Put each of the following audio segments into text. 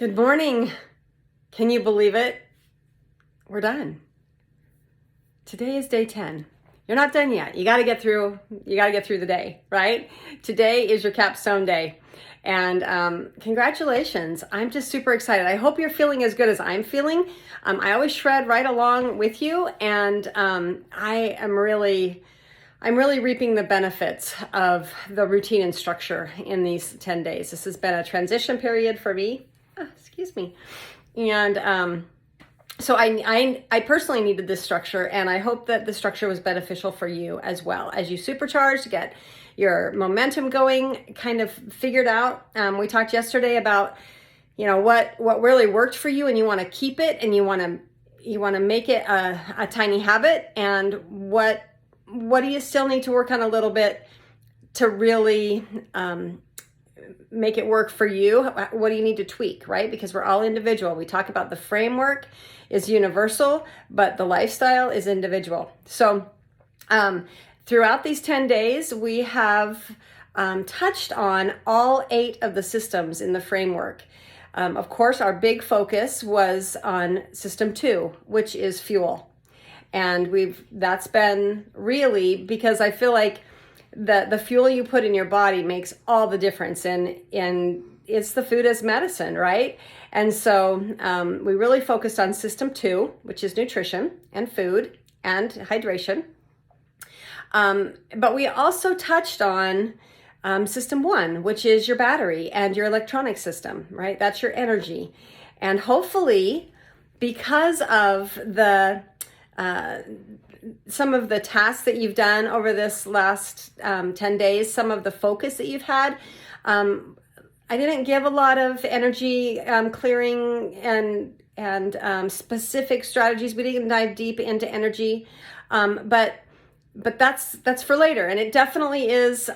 Good morning. Can you believe it? We're done. Today is day 10. You're not done yet. You got to get through the day, right? Today is your capstone day. And congratulations. I'm just super excited. I hope you're feeling as good as I'm feeling. I always shred right along with you, and I'm really reaping the benefits of the routine and structure in these 10 days. This has been a transition period for me. Excuse me. And so I personally needed this structure, and I hope that the structure was beneficial for you as well. As you supercharge to get your momentum going, kind of figured out. We talked yesterday about, what really worked for you, and you want to keep it, and you want to make it a tiny habit. And what do you still need to work on a little bit to really make it work for you? What do you need to tweak, right? Because we're all individual. We talk about the framework is universal, but the lifestyle is individual. So throughout these 10 days, we have touched on all 8 of the systems in the framework. Of course, our big focus was on system 2, which is fuel. And that's been really, because I feel like the fuel you put in your body makes all the difference, and it's the food as medicine, right? And so we really focused on system 2, which is nutrition and food and hydration. But we also touched on system 1, which is your battery and your electronic system, right? That's your energy. And hopefully, because of some of the tasks that you've done over this last 10 days, some of the focus that you've had, I didn't give a lot of energy clearing and specific strategies. We didn't dive deep into energy, but that's for later. And it definitely is.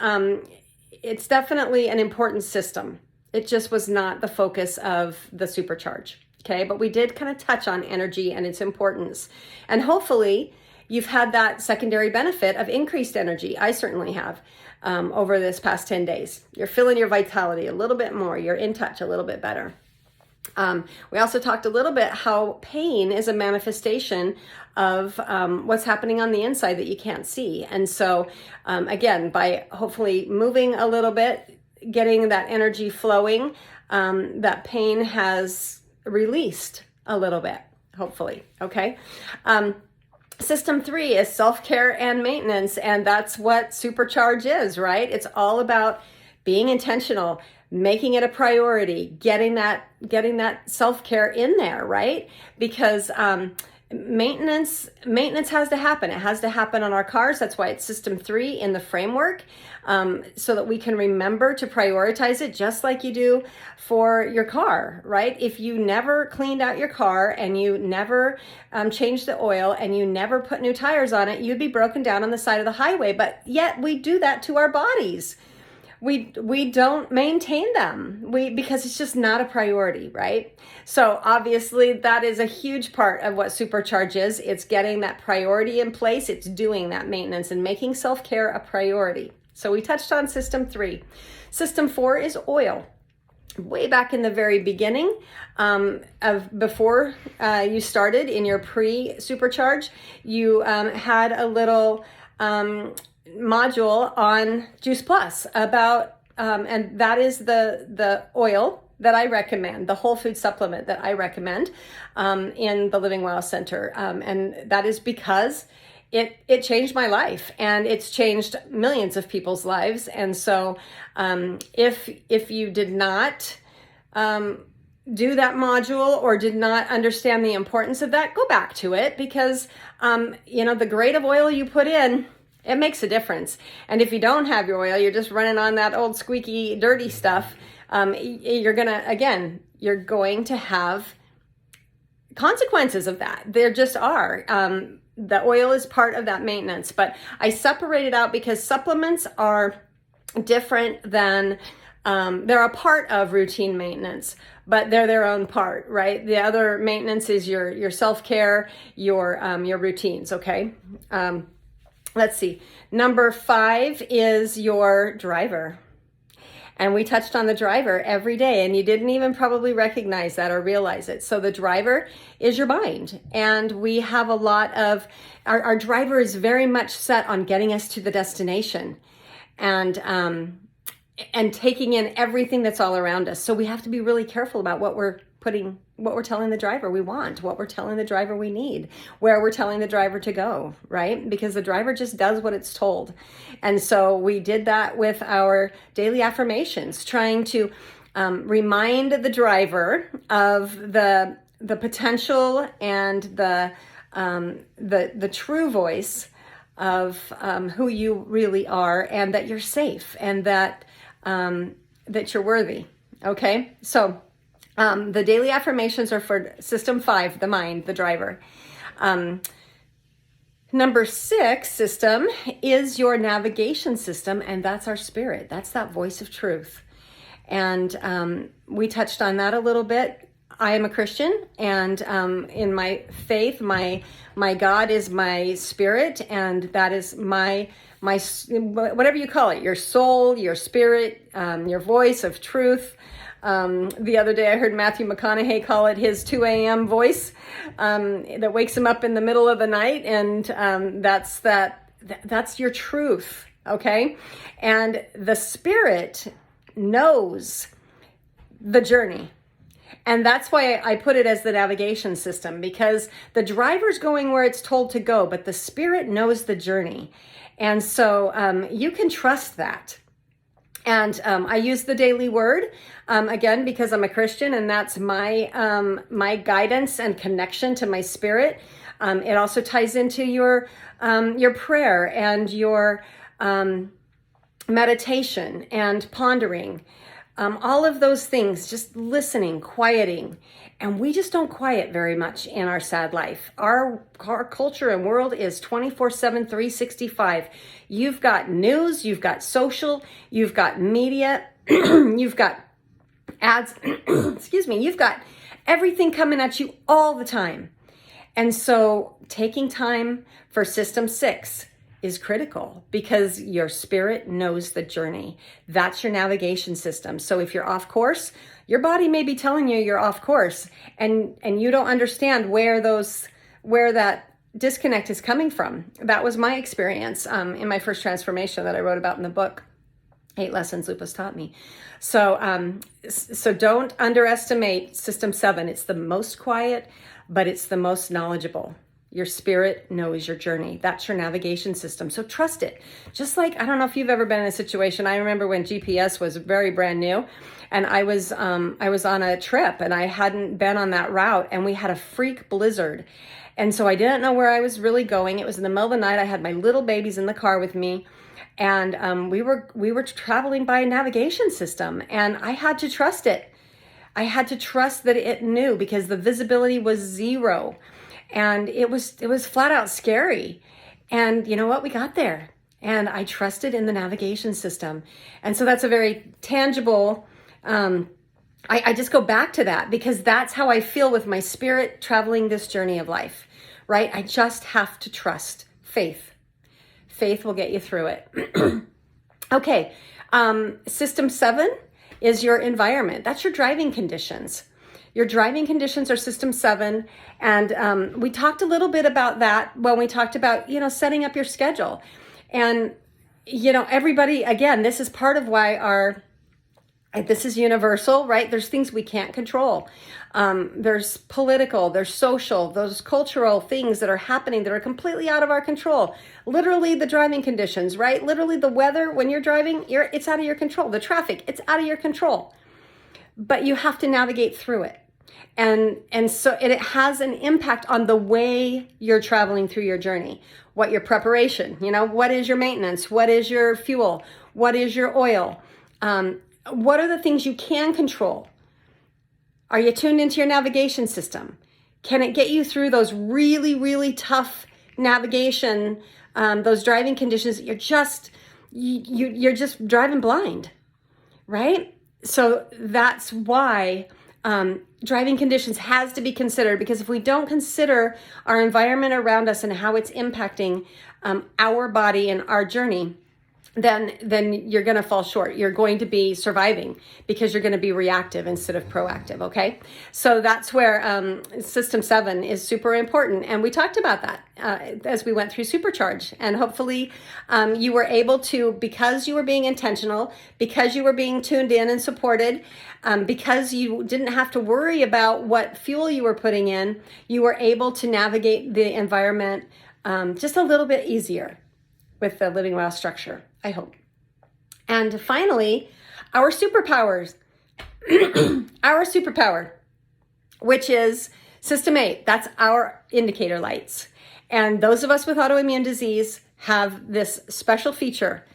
It's definitely an important system. It just was not the focus of the Supercharge. Okay, but we did kind of touch on energy and its importance. And hopefully you've had that secondary benefit of increased energy. I certainly have over this past 10 days. You're feeling your vitality a little bit more. You're in touch a little bit better. We also talked a little bit how pain is a manifestation of what's happening on the inside that you can't see. And so again, by hopefully moving a little bit, getting that energy flowing, that pain has released a little bit, hopefully. Okay. System 3 is self-care and maintenance, and that's what Supercharge is, right? It's all about being intentional, making it a priority, getting that self-care in there, right? Because maintenance has to happen. It has to happen on our cars. That's why it's system 3 in the framework, so that we can remember to prioritize it, just like you do for your car, right? If you never cleaned out your car and you never changed the oil and you never put new tires on it, you'd be broken down on the side of the highway. But yet we do that to our bodies. We don't maintain them because it's just not a priority, right? So obviously that is a huge part of what Supercharge is. It's getting that priority in place. It's doing that maintenance and making self-care a priority. So we touched on system 3. System 4 is oil. Way back in the very beginning of before you started in your pre-Supercharge, you had a little module on Juice Plus about, and that is the oil that I recommend, the whole food supplement that I recommend in the Living Well Center. And that is because it changed my life, and it's changed millions of people's lives. And so if you did not do that module or did not understand the importance of that, go back to it, because the grade of oil you put in, it makes a difference. And if you don't have your oil, you're just running on that old squeaky, dirty stuff, you're going to have consequences of that. There just are. The oil is part of that maintenance, but I separate it out because supplements are different than, they're a part of routine maintenance, but they're their own part, right? The other maintenance is your self-care, your routines. Okay. Let's see. Number 5 is your driver. And we touched on the driver every day, and you didn't even probably recognize that or realize it. So the driver is your mind. And we have a lot of, our driver is very much set on getting us to the destination and taking in everything that's all around us. So we have to be really careful about what we're telling the driver we want, what we're telling the driver we need, where we're telling the driver to go, right? Because the driver just does what it's told. And so we did that with our daily affirmations, trying to remind the driver of the potential and the true voice of who you really are, and that you're safe, and that you're worthy. Okay, so the daily affirmations are for system 5, the mind, the driver. Number 6 system is your navigation system, and that's our spirit. That's that voice of truth. And we touched on that a little bit. I am a Christian, and in my faith, my God is my spirit, and that is my whatever you call it, your soul, your spirit, your voice of truth. The other day I heard Matthew McConaughey call it his 2 a.m. voice that wakes him up in the middle of the night, and that's your truth, okay? And the spirit knows the journey. And that's why I put it as the navigation system, because the driver's going where it's told to go, but the spirit knows the journey. And so you can trust that. And I use the daily word, again, because I'm a Christian, and that's my guidance and connection to my spirit. It also ties into your prayer and your meditation and pondering. All of those things, just listening, quieting. And we just don't quiet very much in our sad life. Our culture and world is 24/7, 365. You've got news, you've got social, you've got media, you've got ads, excuse me, you've got everything coming at you all the time. And so taking time for system 6 is critical, because your spirit knows the journey. That's your navigation system. So if you're off course, your body may be telling you you're off course, and you don't understand where that disconnect is coming from. That was my experience in my first transformation that I wrote about in the book, 8 Lessons Lupus Taught Me. So don't underestimate system 7. It's the most quiet, but it's the most knowledgeable. Your spirit knows your journey. That's your navigation system. So trust it. Just like, I don't know if you've ever been in a situation. I remember when GPS was very brand new, and I was on a trip, and I hadn't been on that route, and we had a freak blizzard. And so I didn't know where I was really going. It was in the middle of the night. I had my little babies in the car with me, and we were traveling by a navigation system, and I had to trust it. I had to trust that it knew, because the visibility was 0. And it was flat out scary. And you know what? We got there, and I trusted in the navigation system. And so that's a very tangible, I just go back to that, because that's how I feel with my spirit traveling this journey of life, right? I just have to trust. Faith. Faith will get you through it. Okay. System 7 is your environment. That's your driving conditions. Your driving conditions are system 7. And we talked a little bit about that when we talked about, setting up your schedule. And, everybody, again, this is part of why this is universal, right? There's things we can't control. There's political, there's social, those cultural things that are happening that are completely out of our control. Literally the driving conditions, right? Literally the weather when you're driving, it's out of your control. The traffic, it's out of your control. But you have to navigate through it. And so it has an impact on the way you're traveling through your journey. What your preparation, what is your maintenance? What is your fuel? What is your oil? What are the things you can control? Are you tuned into your navigation system? Can it get you through those really, really tough navigation, those driving conditions that you're just driving blind, right? So that's why driving conditions has to be considered, because if we don't consider our environment around us and how it's impacting our body and our journey, then you're going to fall short. You're going to be surviving because you're going to be reactive instead of proactive. Okay. So that's where system 7 is super important. And we talked about that as we went through Supercharge. And hopefully you were able to, because you were being intentional, because you were being tuned in and supported, because you didn't have to worry about what fuel you were putting in, you were able to navigate the environment just a little bit easier with the Living Well structure, I hope. And finally, our superpowers. Our superpower, which is System 8. That's our indicator lights. And those of us with autoimmune disease have this special feature.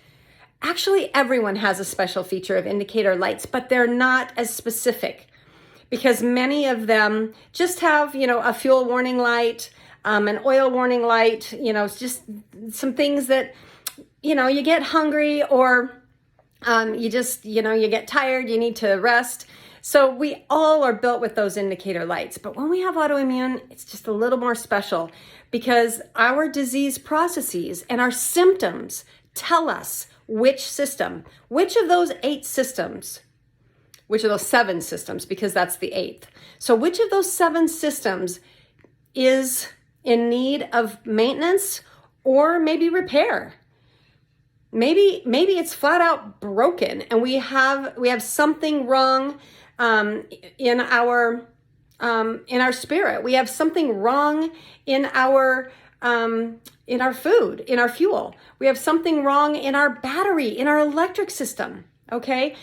Actually, everyone has a special feature of indicator lights, but they're not as specific because many of them just have, a fuel warning light, an oil warning light, it's just some things that, you get hungry or you just, you get tired, you need to rest. So we all are built with those indicator lights. But when we have autoimmune, it's just a little more special because our disease processes and our symptoms tell us which of those 8 systems, which of those 7 systems, because that's the 8th. So which of those 7 systems is in need of maintenance or maybe repair? Maybe it's flat out broken and we have something wrong in our spirit. We have something wrong in our food, in our fuel. We have something wrong in our battery, in our electric system. Okay,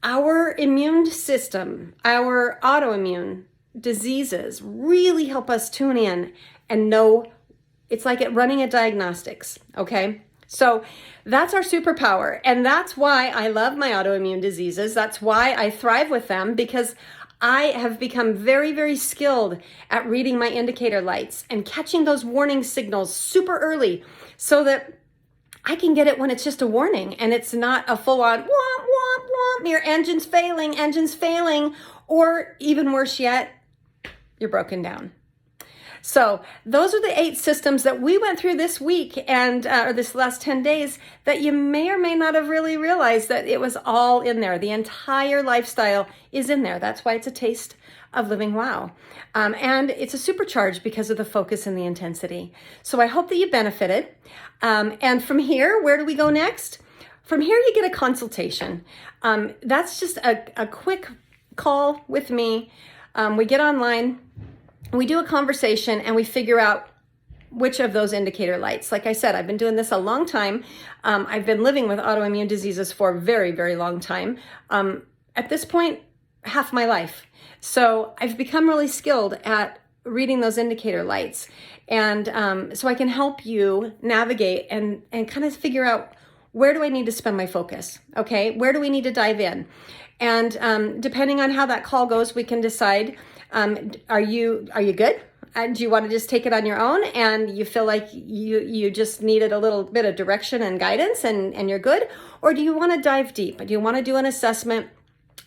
our immune system, our autoimmune diseases really help us tune in and know. It's like running a diagnostics, okay? So that's our superpower. And that's why I love my autoimmune diseases. That's why I thrive with them, because I have become very, very skilled at reading my indicator lights and catching those warning signals super early so that I can get it when it's just a warning and it's not a full-on womp, womp, womp, your engine's failing, or even worse yet, you're broken down. So those are the 8 systems that we went through this week and or this last 10 days that you may or may not have really realized that it was all in there. The entire lifestyle is in there. That's why it's a taste of living wow. And it's a supercharge because of the focus and the intensity. So I hope that you benefited. And from here, where do we go next? From here, you get a consultation. That's just a quick call with me. We get online. We do a conversation and we figure out which of those indicator lights. Like I said, I've been doing this a long time. I've been living with autoimmune diseases for a very, very long time. At this point, half my life. So I've become really skilled at reading those indicator lights. And so I can help you navigate and kind of figure out, where do I need to spend my focus? Okay, where do we need to dive in? And depending on how that call goes, we can decide, are you good? Do you want to just take it on your own and you feel like you just needed a little bit of direction and guidance and you're good? Or do you want to dive deep? Do you want to do an assessment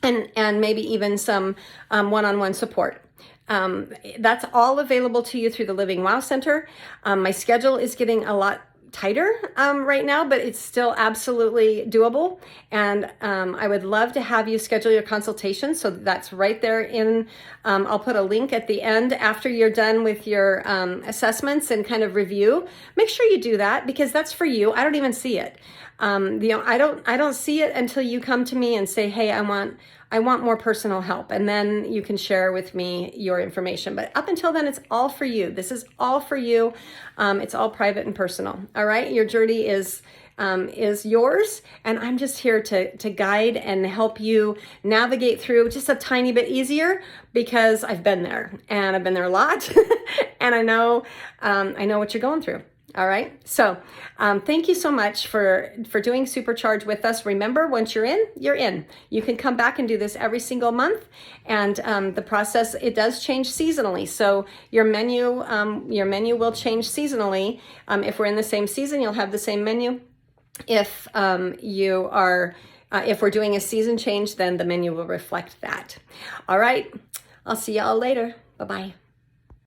and maybe even some one-on-one support? That's all available to you through the Living Wow Center. My schedule is getting a lot tighter right now, but it's still absolutely doable. And I would love to have you schedule your consultation. So that's right there in, I'll put a link at the end after you're done with your assessments and kind of review. Make sure you do that because that's for you. I don't even see it. I don't see it until you come to me and say, hey, I want more personal help. And then you can share with me your information. But up until then, it's all for you. This is all for you. It's all private and personal. All right. Your journey is yours. And I'm just here to guide and help you navigate through just a tiny bit easier because I've been there and I've been there a lot. And I know what you're going through. All right. So thank you so much for doing Supercharge with us. Remember, once you're in, you're in. You can come back and do this every single month. And the process, it does change seasonally. So your menu will change seasonally. If we're in the same season, you'll have the same menu. If if we're doing a season change, then the menu will reflect that. All right. I'll see y'all later. Bye-bye.